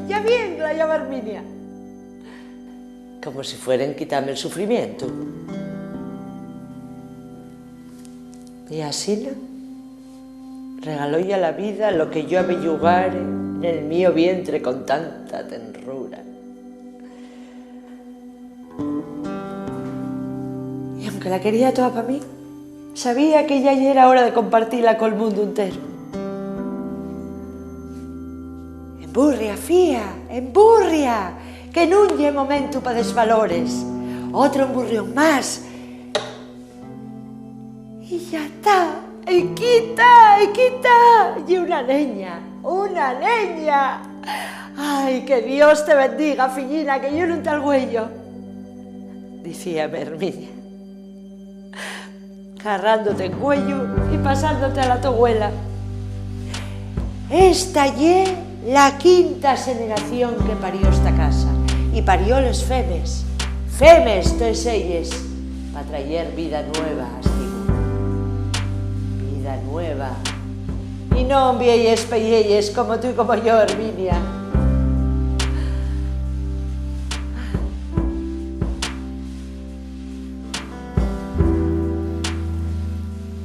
Ya bien, la llama Herminia. Como si fueran quitarme el sufrimiento. Y así, regaló ya la vida lo que yo abellugare en el mío vientre con tanta tenrura. Y aunque la quería toda para mí, sabía que ya era hora de compartirla con el mundo entero. Emburria, fía, emburria, que nun lle momento pa desvalores. Outro emburrión más. Y ya está, y quita, y una leña. Ay, que Dios te bendiga, fillina, que yo non te alguello. Dicíame Herminia, agarrándote en cuello y pasándote a la tu abuela. Esta ye la quinta generación que parió esta casa, y parió les femes toes elles, pa traer vida nueva, vida nueva, y non vielles peielles como tú y como yo, Herminia.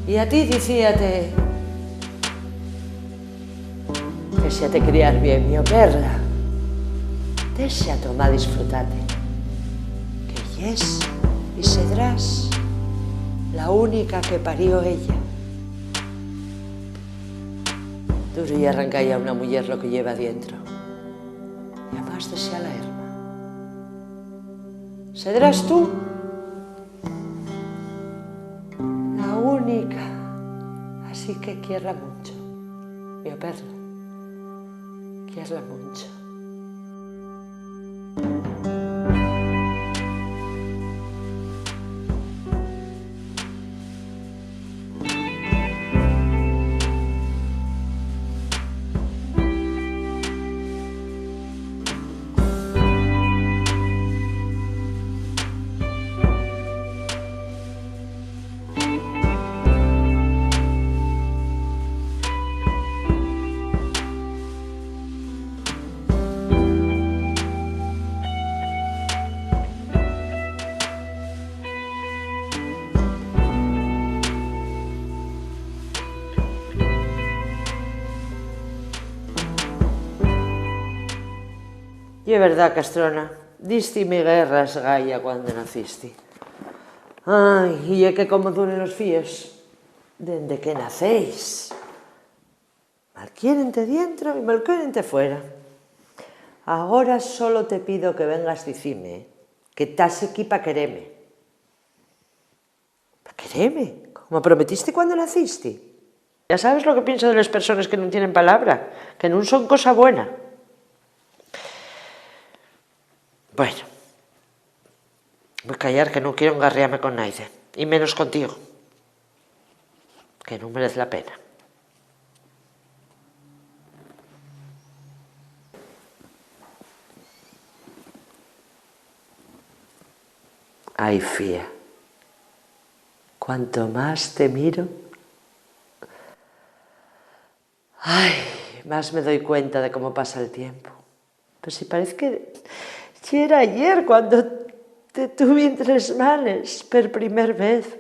Y a ti dicíate que si te criar bien, mi perra, desea tomar disfrutate, que yes y sedrás la única que parió ella. Duro y arranca ya a una mujer lo que lleva dentro, y además desea la herma. Sedrás tú la única, así que quiérla mucho, mi perra. Quiérla mucho. Y es verdad, Castrona, diste-me guerras, Gaia, cuando naciste. Ay, y es que como duren los fíos, desde que nacéis. Mal quiérente dentro y mal quiérente fuera. Ahora solo te pido que vengas dicime que estás aquí para quererme. ¿Para quererme? Como prometiste cuando naciste. Ya sabes lo que pienso de las personas que no tienen palabra, que no son cosa buena. Bueno, voy a callar, que no quiero engarriarme con nadie, y menos contigo, que no merece la pena. Ay, fía, cuanto más te miro, ay, más me doy cuenta de cómo pasa el tiempo. Pues si parece que era ayer cuando te tuve entre las manos por primera vez.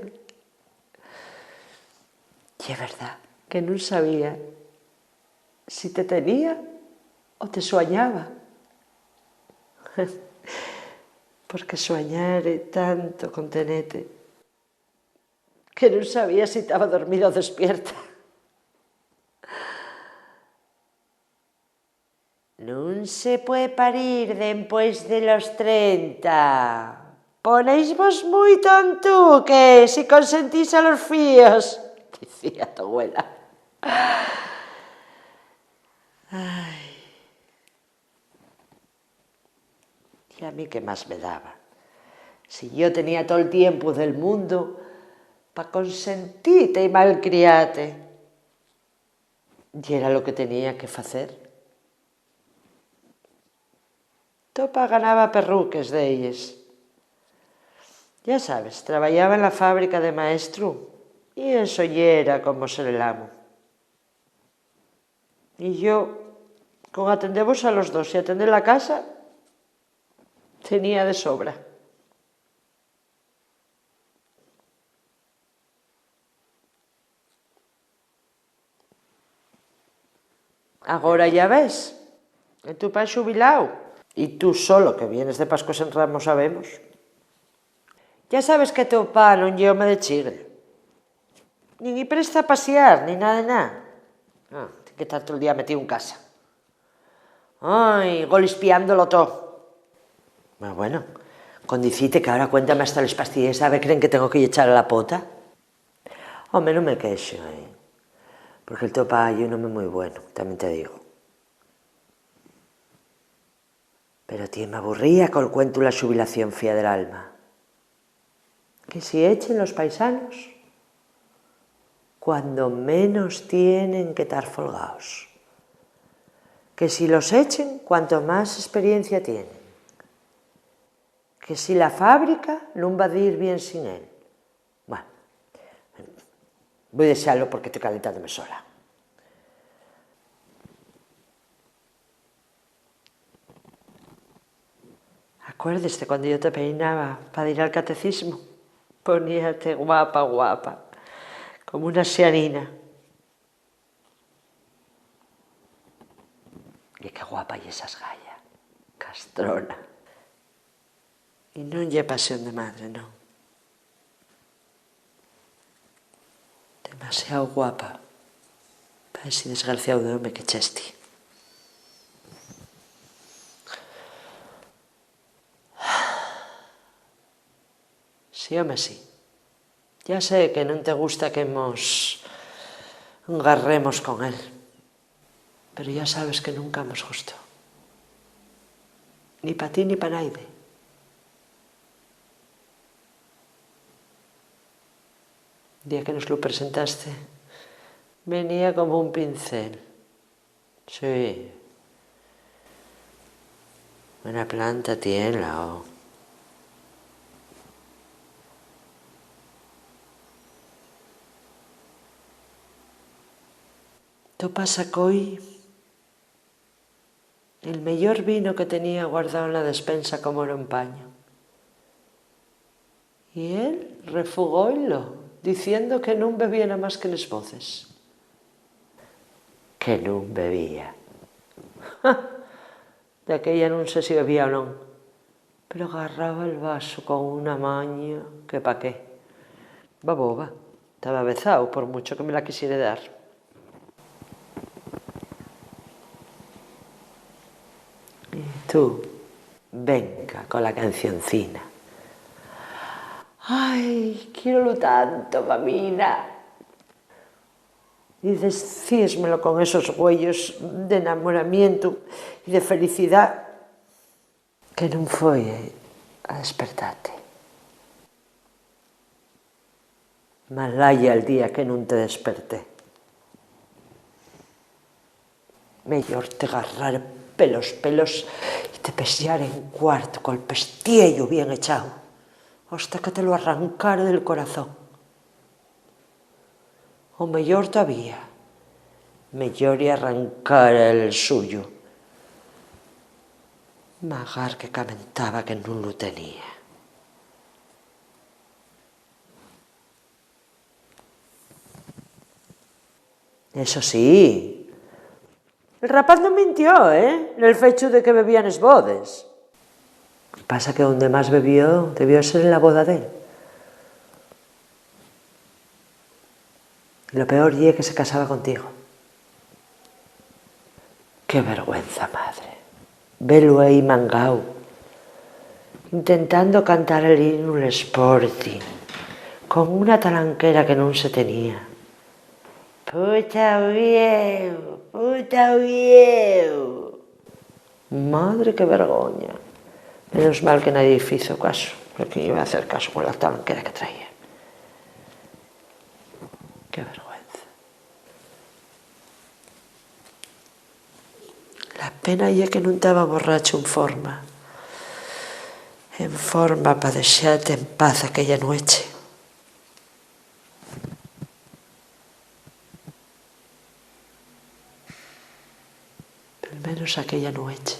Y es verdad que no sabía si te tenía o te soñaba. Porque soñare tanto con tenete que no sabía si estaba dormida o despierta. Non se puede parir después de los 30. Ponéis vos muy tonto que si consentís a los fíos, decía tu abuela. Ay. Y a mí qué más me daba. Si yo tenía todo el tiempo del mundo para consentirte y malcriarte. Y era lo que tenía que hacer. Topa ganaba perruques de ellas. Ya sabes, trabajaba en la fábrica de maestro y eso ya era como se le amo. Y yo Con atendevos a los dos y atender la casa, tenía de sobra. Agora ya ves, e tu pai xubilao, e tú solo, que vienes de Pascuas en Ramos, sabemos. Ya sabes que teu pa non lle home de chigre. Nin i presta a pasear, nin nada de nada. Ten que estar todo el día metido en casa. Ai, golispiándolo todo. Bueno, con dicite que ahora cuéntame hasta les pastillas, ¿sabe? ¿Creen que tengo que echar a la pota? Home, non me queixo, porque el teu pai é un home moi bueno, tamén te digo. Pero tío, me aburría col cuento la xubilación fía del alma. Que si echen los paisanos cuando menos tienen que estar folgados. Que si los echen cuanto más experiencia tienen. Que si la fábrica non va a ir bien sin él. Bueno, voy a desearlo porque estoy calentándome sola. Acuérdese cuando yo te peinaba para ir al catecismo, poníate guapa, guapa, como una xianina. Y qué guapa y esas gallas, castrona. Y non lle pasión de madre, non. Demasiado guapa para ese desgraciado de home que chesti. Sí, home, sí. Ya sé que non te gusta que nos engarremos con él, pero ya sabes que nunca nos gustó. Ni pa ti ni pa naide. El día que nos lo presentaste, venía como un pincel. Sí. Buena planta tiene la O. Esto pasa que hoy el mejor vino que tenía guardado en la despensa como era un paño. Y él refugóilo, diciendo que non bebía nada más que les voces. Que non bebía. De aquella non sé si bebía o non, pero agarraba el vaso con una maña que pa qué. Va boba, estaba bezao por mucho que me la quisiera dar. Y tú, venga con la cancioncina. Ay, quiero tanto, mamina. Y decíesmelo con esos huellos de enamoramiento y de felicidad que non foi a despertarte. Malaya el día que non te desperté. Mellor te agarrar pelos y te pesear en cuarto col pestiello bien echado hasta que te lo arrancara del corazón. O mellor todavía, mellor y arrancara el suyo. Magar que camentaba que non lo tenía. Eso sí, el rapaz non mintió, nel fecho de que bebían es bodes. Pasa que donde más bebió debió ser en la boda de él. Lo peor es que se casaba contigo. Qué vergüenza, madre. Velo ahí mangao, intentando cantar el himno del Sporting, con una talanquera que non se tenía. Puta viejo, puta viejo. Madre, qué vergoña. Menos mal que nadie hizo caso, porque iba a hacer caso con la talanquera que traía. Qué vergüenza. La pena é que non estaba borracho en forma para deixarte en paz aquella noche. menos aquella noche.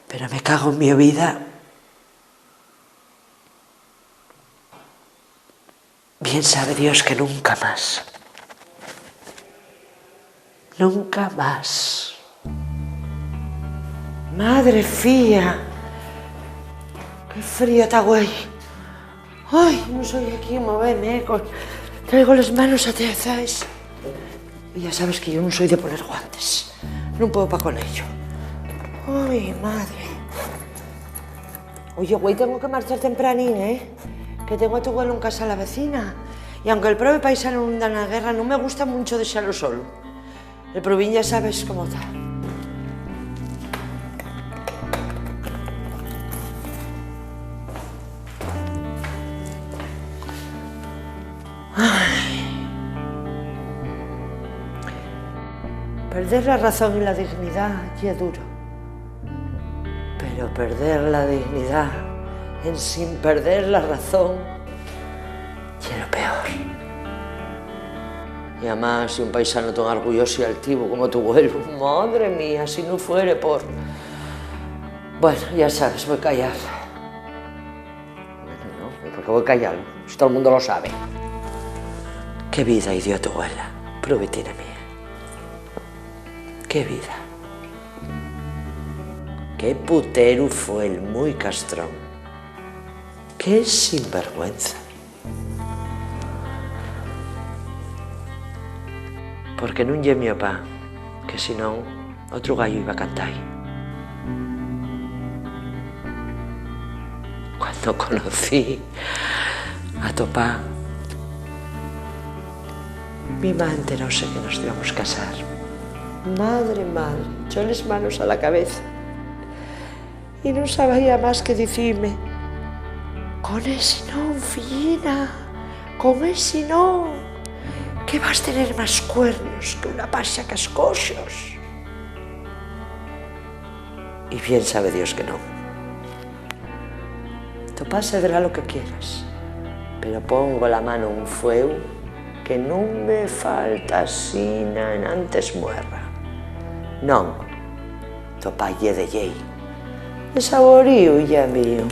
Pero me cago en mi vida. Bien sabe Dios que nunca más. Nunca más. Madre fía. Qué frío está, güey. Ay, no soy aquí moverme, traigo las manos atezadas. Y ya sabes que yo no soy de poner guantes. No puedo pa' con ello. Ay, madre. Oye, güey, tengo que marchar tempranín, ¿eh? Que tengo a tu abuelo en casa a la vecina. Y aunque el prove paisano no anda en la guerra, no me gusta mucho dejarlo solo. El provín ya sabes cómo está. Perder la razón y la dignidad ya es duro. Pero perder la dignidad sin perder la razón ya es lo peor. Y además, si un paisano tan orgulloso y altivo como tu abuelo, madre mía, si no fuere por... Bueno, ya sabes, voy a callar. No, porque voy a callar, si todo el mundo lo sabe. Qué vida dio tu abuela, provetina mía. Qué vida. Qué putero fue el muy castrón. Qué sinvergüenza. Porque non lle mi opá, que senón outro gallo iba a cantar. Cuando conocí a tu papá, mi mamá enteróse que nos íbamos a casar. Madre, madre, echó las manos a la cabeza y non sabía máis que dicirme: con ese non, fillina, con ese non, que vas tener máis cuernos que una pasha cascoxos. Y bien sabe Dios que non. Tu papá se verá lo que quieras, pero pongo la mano en un fuego que non me falta sina en antes muerra. Non, tu papá lle de llei. De saborío ya mío,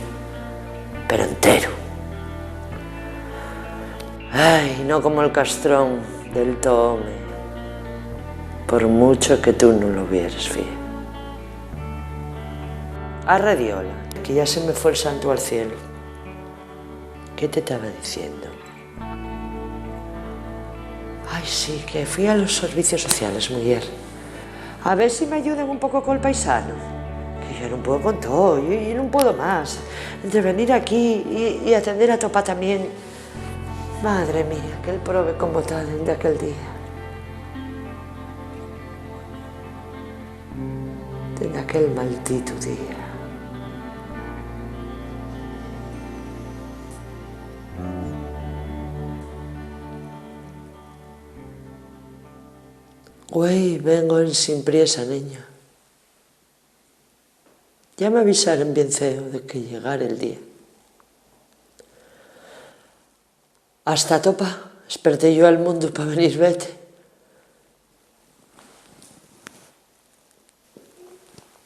pero entero. Ay, no como el castrón del tome, por mucho que tú no lo vieres, fía. A Radiola, que ya se me fue el santo al cielo. ¿Qué te estaba diciendo? Ay, sí, que fui a los servicios sociales, mujer. A ver si me ayudan un poco con el paisano. Que yo no puedo con todo, yo no puedo más. Entre venir aquí y atender a tu papá también. Madre mía, que él prove como está desde aquel día. Desde aquel maldito día. Güey, vengo en sin priesa, niño. Ya me avisaron bien feo de que llegara el día. Hasta topa, desperté yo al mundo para venir vete.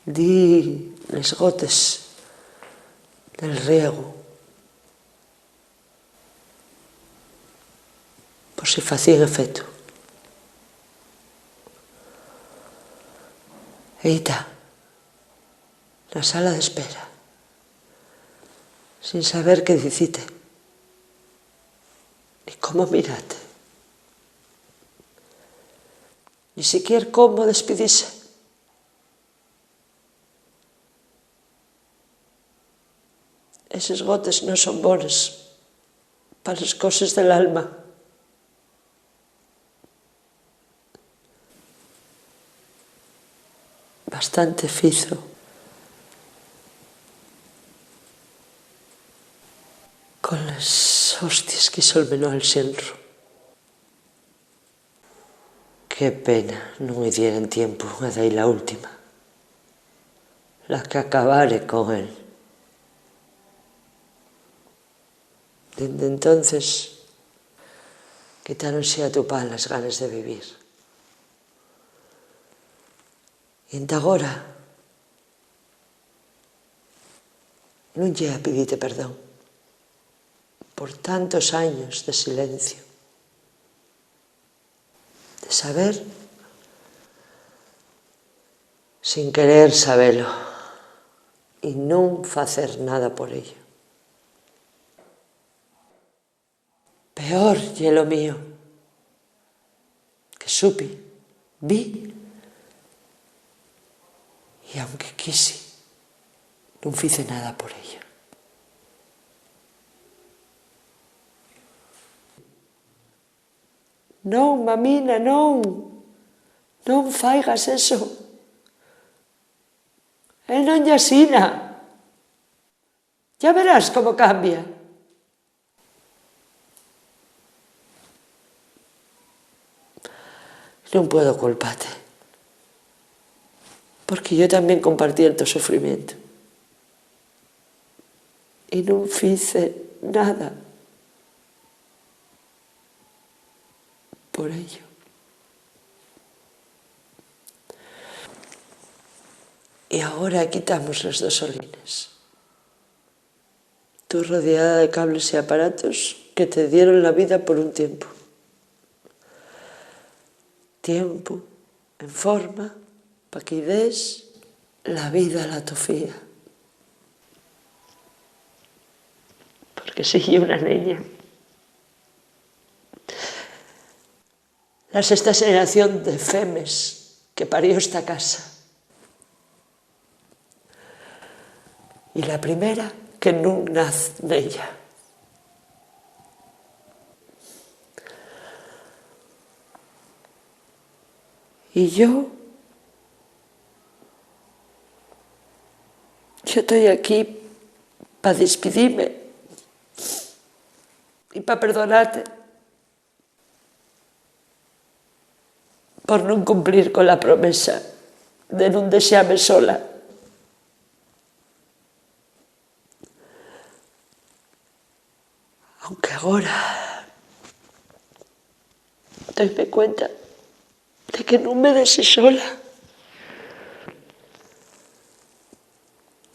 Di les gotes del riego, por si facían efecto. Eita, la sala de espera, sin saber qué dicite, ni cómo mirate, ni siquiera cómo despedirse. Esos gotes no son bonos para las cosas del alma. Bastante fizo con las hostias que solmenó al senro. Qué pena no me dieran tiempo a dar la última, la que acabare con él. Dende entonces quitáronse a tu pan las ganas de vivir. E enta agora non lle a pedite perdón por tantos años de silencio, de saber sin querer sabelo e non facer nada por ello. Peor lle lo mío, que supi, vi, e aunque quise, non fice nada por ello. Non, mamina, non, non faigas eso. El non lle asina. Ya verás como cambia. Non puedo culparte, porque yo tamén compartí el teu sufrimiento. E non fice nada por ello. Y ahora quitamos los dos solines. Tú rodeada de cables y aparatos que te dieron la vida por un tiempo. Tiempo, en forma, para que des la vida a la tu filla. Porque soy una niña. La sexta generación de femes que parió esta casa. Y la primera que non naz nella. Y yo estoy aquí para despedirme y para perdonarte por non cumplir con la promesa de non deixarme sola. Aunque agora doime cuenta de que non me deixe sola.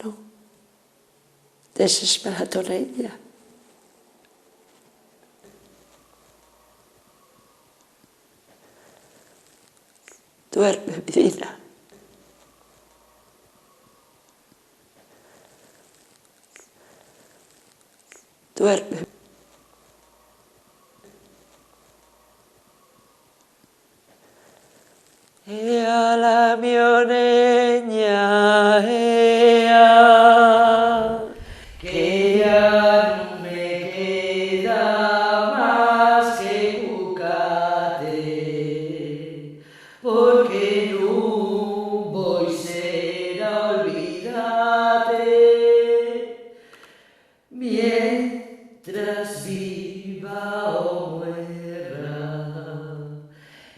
Non, deixesme a tonella. Duerme, vidina. Duerme. Ea la mio neña, ea, que ya no me queda más que buscarte, porque no voy ser a olvidarte, mientras viva o muera.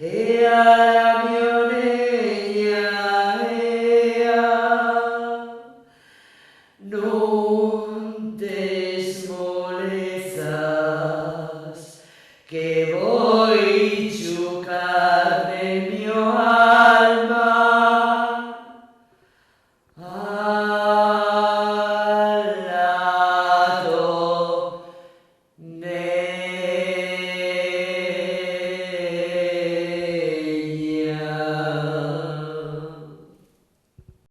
Ea mio neña, ea, non tes molezas, que voy chucar el mio alma al lado negro.